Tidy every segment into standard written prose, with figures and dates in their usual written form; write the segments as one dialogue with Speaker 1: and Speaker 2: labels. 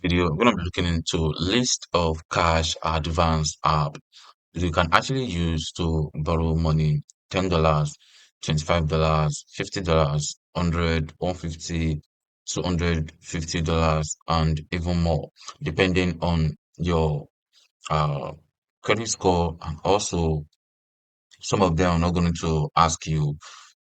Speaker 1: video, I'm going to be looking into list of cash advance app you can actually use to borrow money. $10, $25, $50, 100, 150, $250, and even more, depending on your uh, credit score. And also, some of them are not going to ask you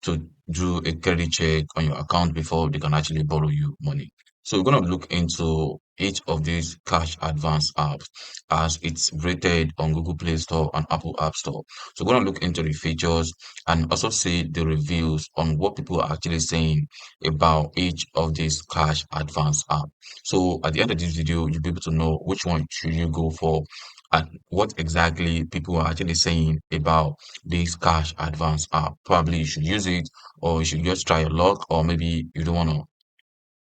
Speaker 1: to do a credit check on your account before they can actually borrow you money. So we're going to look into each of these cash advance apps as it's rated on Google Play Store and Apple App Store. So we're going to look into the features and also see the reviews on what people are actually saying about each of these cash advance apps. So at the end of this video, you'll be able to know which one should you go for and what exactly people are actually saying about this cash advance app. Probably you should use it, or you should just try your luck, or maybe you don't want to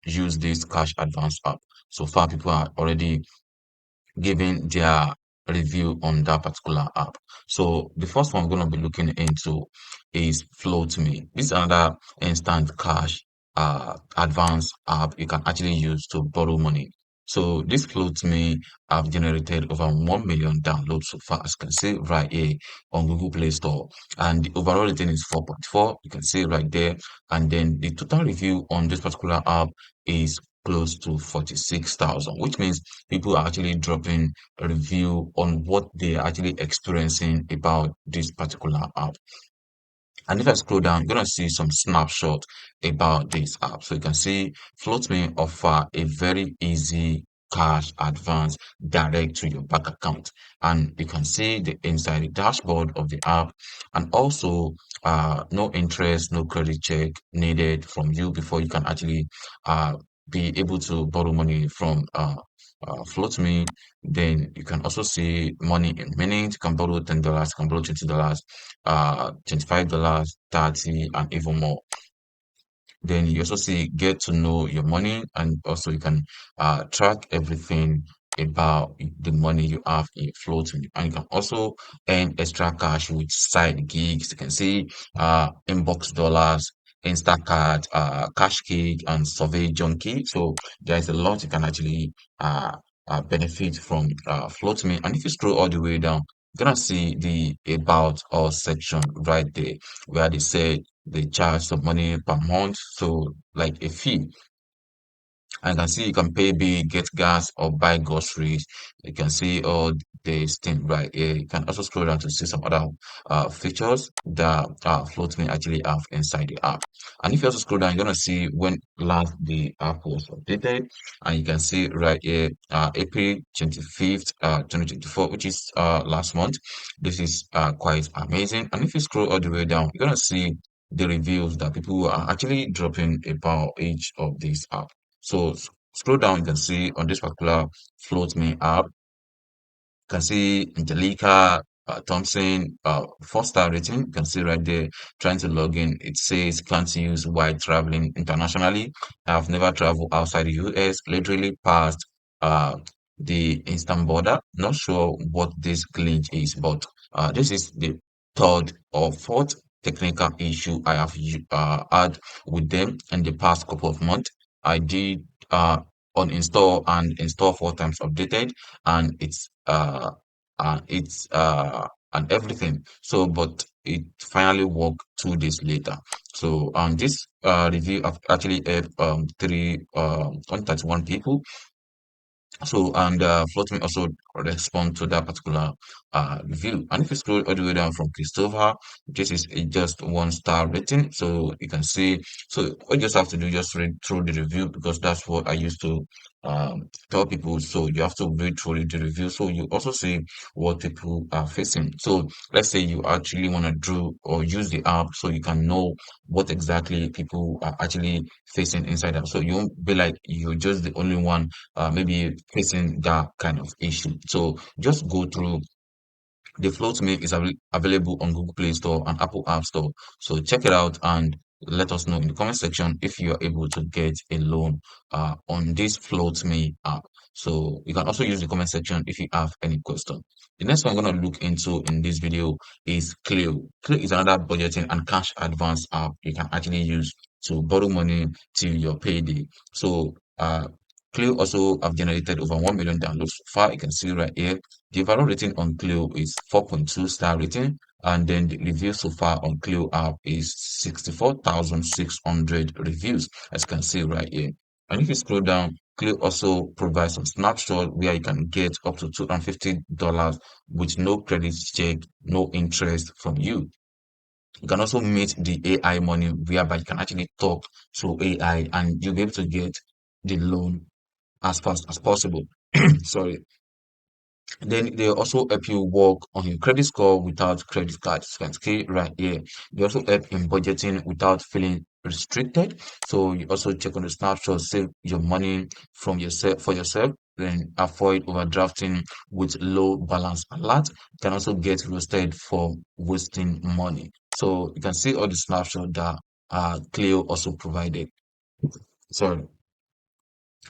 Speaker 1: use this cash advance app. So far, people are already giving their review on that particular app. So the first one I'm going to be looking into is FloatMe. This is another instant cash advance app you can actually use to borrow money. So this FloatMe have generated over 1 million downloads so far, as you can see right here on Google Play Store. And the overall rating is 4.4. You can see right there. And then the total review on this particular app is close to 46,000, which means people are actually dropping a review on what they are actually experiencing about this particular app. And if I scroll down, you're gonna see some snapshot about this app. So you can see FloatMe offer a very easy cash advance direct to your bank account. And you can see the inside the dashboard of the app, and also no interest, no credit check needed from you before you can actually uh be able to borrow money from FloatMe. Then you can also see money in minutes. You can borrow $10, you can borrow $20, $25, 30, and even more. Then you also see get to know your money, and also you can track everything about the money you have in floating, and you can also earn extra cash with side gigs. You can see inbox dollars, Instacart, cash cake, and survey junkie. So there's a lot you can actually benefit from float me. And if you scroll all the way down, you're gonna see the about us section right there where they say they charge some money per month, so like a fee. I can see you can pay bill, get gas, or buy groceries. You can see all this thing right here. You can also scroll down to see some other features that FloatMe actually have inside the app. And if you also scroll down, you're gonna see when last the app was updated, and you can see right here, April 25th, 2024, which is last month. This is quite amazing. And if you scroll all the way down, you're gonna see the reviews that people are actually dropping about each of these apps. So scroll down, you can see on this particular Float Me app, you can see Angelica Thompson, 4-star rating. You can see right there, trying to log in. It says can't use while traveling internationally. I've never traveled outside the US, literally passed the instant border. Not sure what this glitch is, but this is the third or fourth technical issue I have had with them in the past couple of months. I did uninstall and install 4 times updated, and it's and everything. So, but it finally worked 2 days later. So, this review have actually helped 131 people. So, and Float also respond to that particular review. And if you scroll all the way down from Christopher, this is just 1-star rating. So you can see, so all you just have to do, just read through the review, because that's what I used to tell people. So you have to read through the review. So you also see what people are facing. So let's say you actually want to do or use the app so you can know what exactly people are actually facing inside out. So you won't be like you're just the only one maybe facing that kind of issue. So just go through. The Float Me is available on Google Play Store and Apple App Store. So check it out and let us know in the comment section if you are able to get a loan on this Float Me app. So you can also use the comment section if you have any question. The next one I'm going to look into in this video is Clio. Clio is another budgeting and cash advance app you can actually use to borrow money till your payday. So Clio also have generated over 1 million downloads so far. You can see right here. The overall rating on Clio is 4.2 star rating. And then the reviews so far on Clio app is 64,600 reviews, as you can see right here. And if you scroll down, Clio also provides some snapshot where you can get up to $250 with no credit check, no interest from you. You can also meet the AI money whereby you can actually talk to AI and you'll be able to get the loan as fast as possible. Sorry. Then they also help you work on your credit score without credit cards. You can see right here. They also help in budgeting without feeling restricted. So you also check on the snapshot, save your money from yourself for yourself, then avoid overdrafting with low balance alert. You can also get roasted for wasting money. So you can see all the snapshot that Clio also provided. Sorry.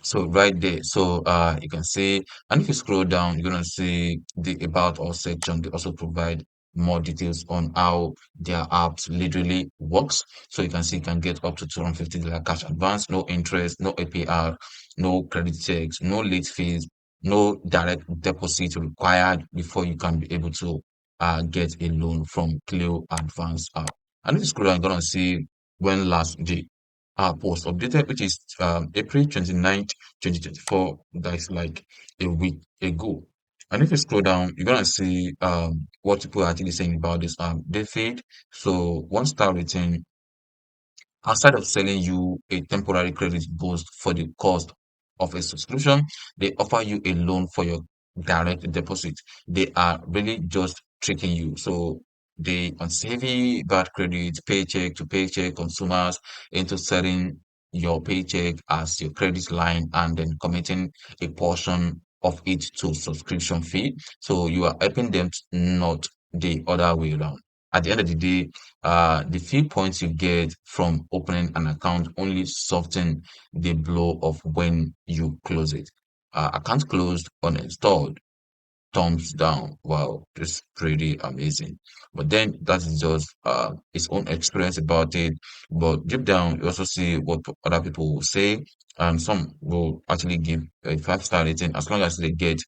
Speaker 1: So right there, so you can see, and if you scroll down, you're gonna see the about all section. They also provide more details on how their apps literally works. So you can see you can get up to $250 cash advance, no interest, no APR, no credit checks, no late fees, no direct deposit required before you can be able to get a loan from Clio Advance app. And if you scroll down, you're gonna see when last the was updated, which is April 29th, 2024. That's like a week ago. And if you scroll down, you're gonna see what people are actually saying about this they feed. So one star rating, outside of selling you a temporary credit boost for the cost of a subscription, they offer you a loan for your direct deposit. They are really just tricking you. So they unsavvy bad credit, paycheck to paycheck consumers into selling your paycheck as your credit line and then committing a portion of it to subscription fee. So you are helping them, not the other way around. At the end of the day, the few points you get from opening an account only soften the blow of when you close it. Account closed, uninstalled, thumbs down. Wow, it's pretty amazing. But then that is just his own experience about it. But deep down, you also see what other people will say, and some will actually give a 5 star rating as long as they get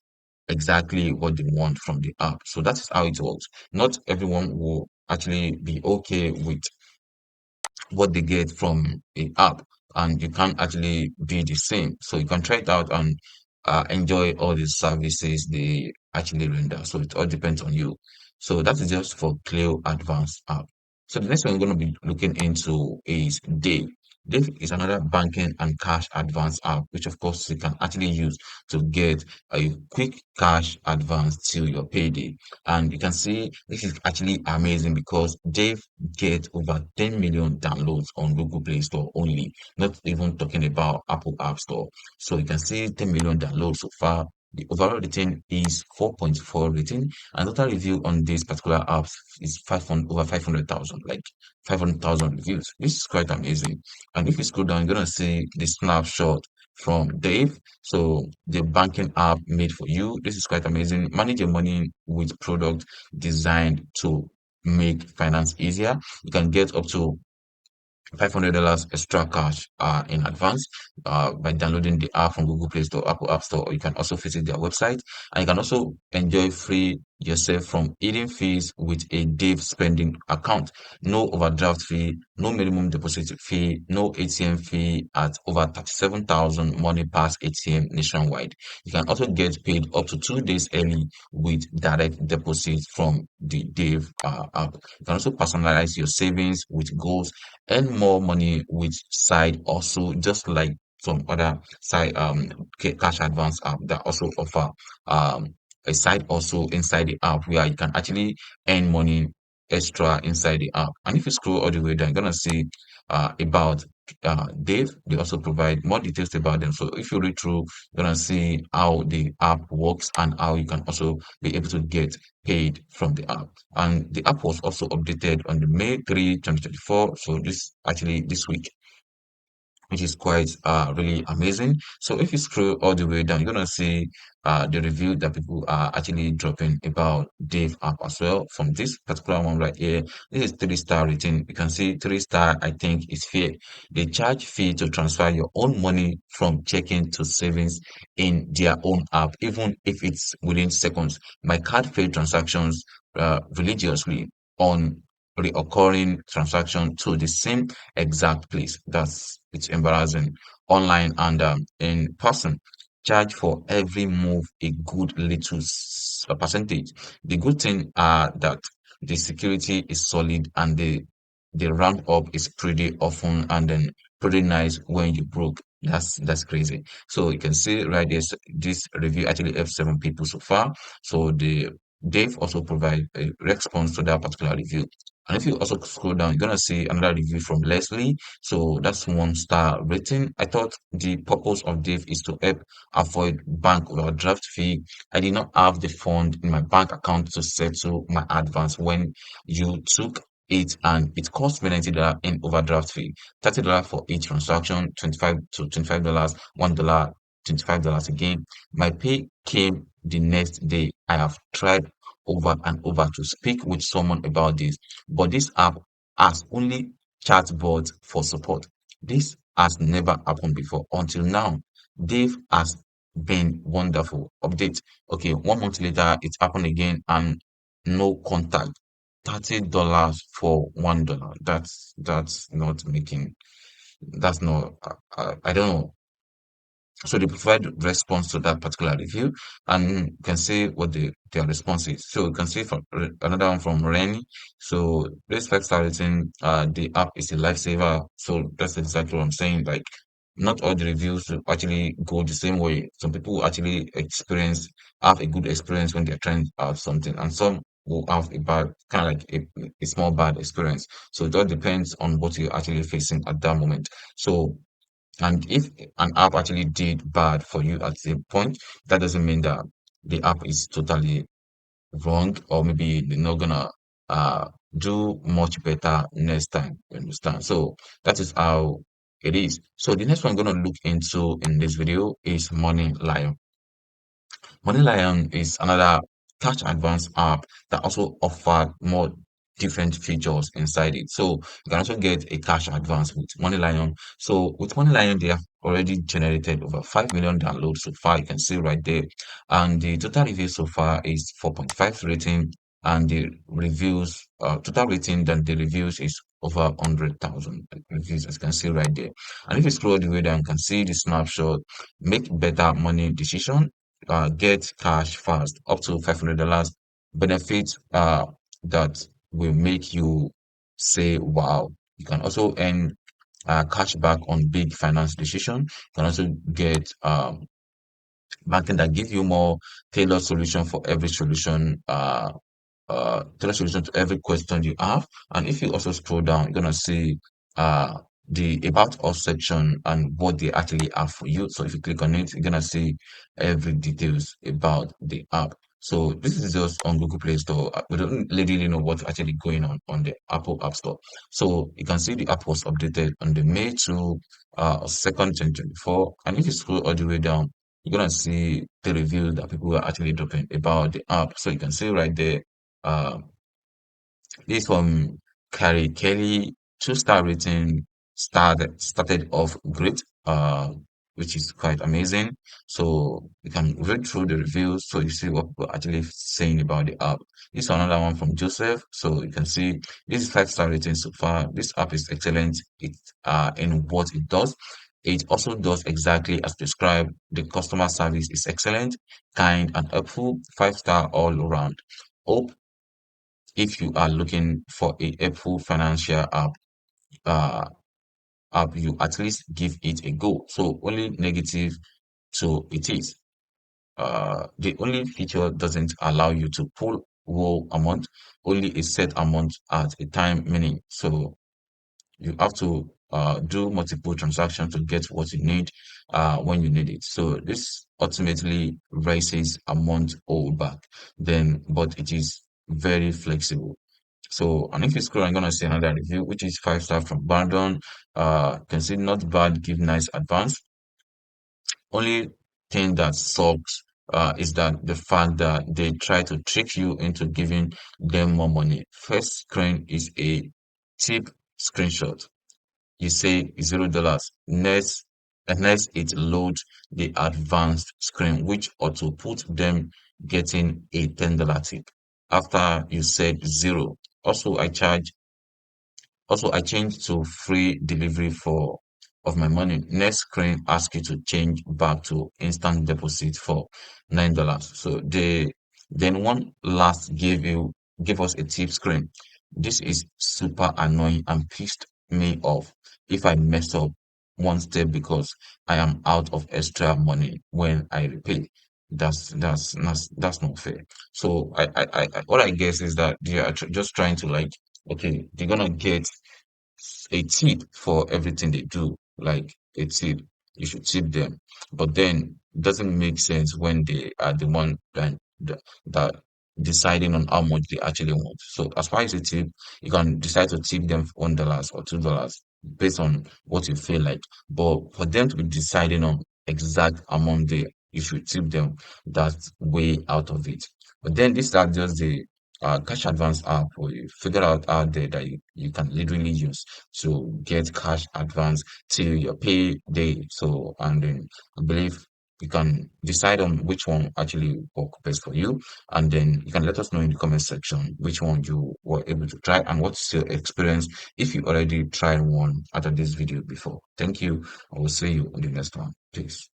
Speaker 1: exactly what they want from the app. So that is how it works. Not everyone will actually be okay with what they get from a app, and you can't actually be the same. So you can try it out and enjoy all the services they actually render. So it all depends on you. So that is just for Clio Advanced app. So the next one we're going to be looking into is Dave. Dave is another banking and cash advance app, which of course you can actually use to get a quick cash advance till your payday. And you can see this is actually amazing because Dave get over 10 million downloads on Google Play Store only, not even talking about Apple App Store. So you can see 10 million downloads so far. The overall rating is 4.4 rating, and total review on this particular app is 500, over 500,000, like 500,000 reviews. This is quite amazing. And if you scroll down, you're gonna see the snapshot from Dave. So the banking app made for you. This is quite amazing. Manage your money with product designed to make finance easier. You can get up to $500 extra cash in advance by downloading the app from Google Play Store, Apple App Store, or you can also visit their website. And you can also enjoy free yourself from hidden fees with a Dave spending account. No overdraft fee, no minimum deposit fee, no ATM fee at over 37,000 money pass ATM nationwide. You can also get paid up to 2 days early with direct deposits from the Dave app. You can also personalize your savings with goals, earn more money with side also, just like some other side cash advance app that also offer um a side also inside the app where you can actually earn money extra inside the app. And if you scroll all the way down, you're gonna see about Dave. They also provide more details about them. So if you read through, you're gonna see how the app works and how you can also be able to get paid from the app. And the app was also updated on the May 3, 2024. So this actually this week. which is quite really amazing. So if you scroll all the way down, you're gonna see the review that people are actually dropping about Dave app as well. From this particular one right here, this is 3-star rating. You can see 3-star, I think, is fair. They charge fee to transfer your own money from checking to savings in their own app, even if it's within seconds. My card paid transactions religiously on reoccurring transaction to the same exact place. It's embarrassing. Online and in person, charge for every move a good little percentage. The good thing are that the security is solid and the ramp up is pretty often and then pretty nice when you broke. That's crazy. So you can see right there, this review actually helped 7 people so far. So they've also provide a response to that particular review. And if you also scroll down, you're gonna see another review from Leslie. So that's 1-star rating. I thought the purpose of Dave is to help avoid bank overdraft fee. I did not have the fund in my bank account to settle my advance when you took it, and it cost me $90 in overdraft fee, $30 for each transaction, 25 to $25, $1, $25 again. My pay came the next day. I have tried over and over to speak with someone about this, but this app has only chatbot for support. This has never happened before until now. Dave has been wonderful. Update. Okay, 1 month later, it happened again and no contact. $30 for $1. That's not making. That's not. I don't know. So they provide response to that particular review, and you can see what their response is. So you can see from another one from Rennie. So this 5-star rating, the app is a lifesaver. So that's exactly what I'm saying. Like, not all the reviews will actually go the same way. Some people actually have a good experience when they're trying out something, and some will have a bad, kind of like a small bad experience. So it all depends on what you're actually facing at that moment. So and if an app actually did bad for you at the point, that doesn't mean that the app is totally wrong, or maybe they're not gonna uh do much better next time. You understand? So that is how it is. So the next one I'm gonna look into in this video is Money Lion. Money Lion is another cash advance app that also offer more different features inside it. So you can also get a cash advance with Money Lion. So with Money Lion, they have already generated over 5 million downloads so far. You can see right there. And the total review so far is 4.5 rating. And the reviews, total rating than the reviews is over 100,000 reviews, as you can see right there. And if you scroll the way down, you can see the snapshot, make better money decision, get cash fast up to $500, benefits that will make you say wow. You can also earn cash back on big finance decision. You can also get banking that give you more tailored solution for every solution, tailored solution to every question you have. And if you also scroll down, you're gonna see uh the about us section and what they actually have for you. So if you click on it, you're gonna see every details about the app. So this is just on Google Play Store. We don't really know what's actually going on the Apple App Store. So you can see the app was updated on the May 2nd, 2024. And if you scroll all the way down, you're gonna see the reviews that people are actually dropping about the app. So you can see right there, uh, this from Carrie Kelly, 2-star rating, started off great, which is quite amazing. So you can read through the reviews so you see what people are actually saying about the app. This is another one from Joseph. So you can see this is 5-star rating so far. This app is excellent. It in what it does. It also does exactly as prescribed. The customer service is excellent, kind and helpful. 5-star all around. Hope if you are looking for a helpful financial uh, you at least give it a go. So only negative, so it is. The only feature doesn't allow you to pull whole amount, only a set amount at a time, meaning so you have to do multiple transactions to get what you need when you need it. So this ultimately raises amount all back. Then, but it is very flexible. So, and if you scroll, I'm gonna see another review, which is 5 star from Brandon. Can say not bad, give nice advance. Only thing that sucks is that the fact that they try to trick you into giving them more money. First screen is a tip screenshot. You say $0. Next it loads the advanced screen, which auto put them getting a $10 tip after you said zero. Also, I changed to free delivery for of my money. Next screen asks you to change back to instant deposit for $9. So they then one last give us a tip screen. This is super annoying and pissed me off if I mess up one step because I am out of extra money when I repay. That's not fair. So what I guess is that they are just trying to like, okay, they're gonna get a tip for everything they do, like a tip. You should tip them. But then it doesn't make sense when they are the one that deciding on how much they actually want. So as far as a tip, you can decide to tip them $1 or $2 based on what you feel like. But for them to be deciding on exact amount they you should tip them, that's way out of it. But then these are just the cash advance app or you figure out there that you can literally use to get cash advance till your pay day. So, and then I believe you can decide on which one actually work best for you. And then you can let us know in the comment section which one you were able to try and what's your experience if you already tried one after this video before. Thank you. I will see you on the next one. Peace.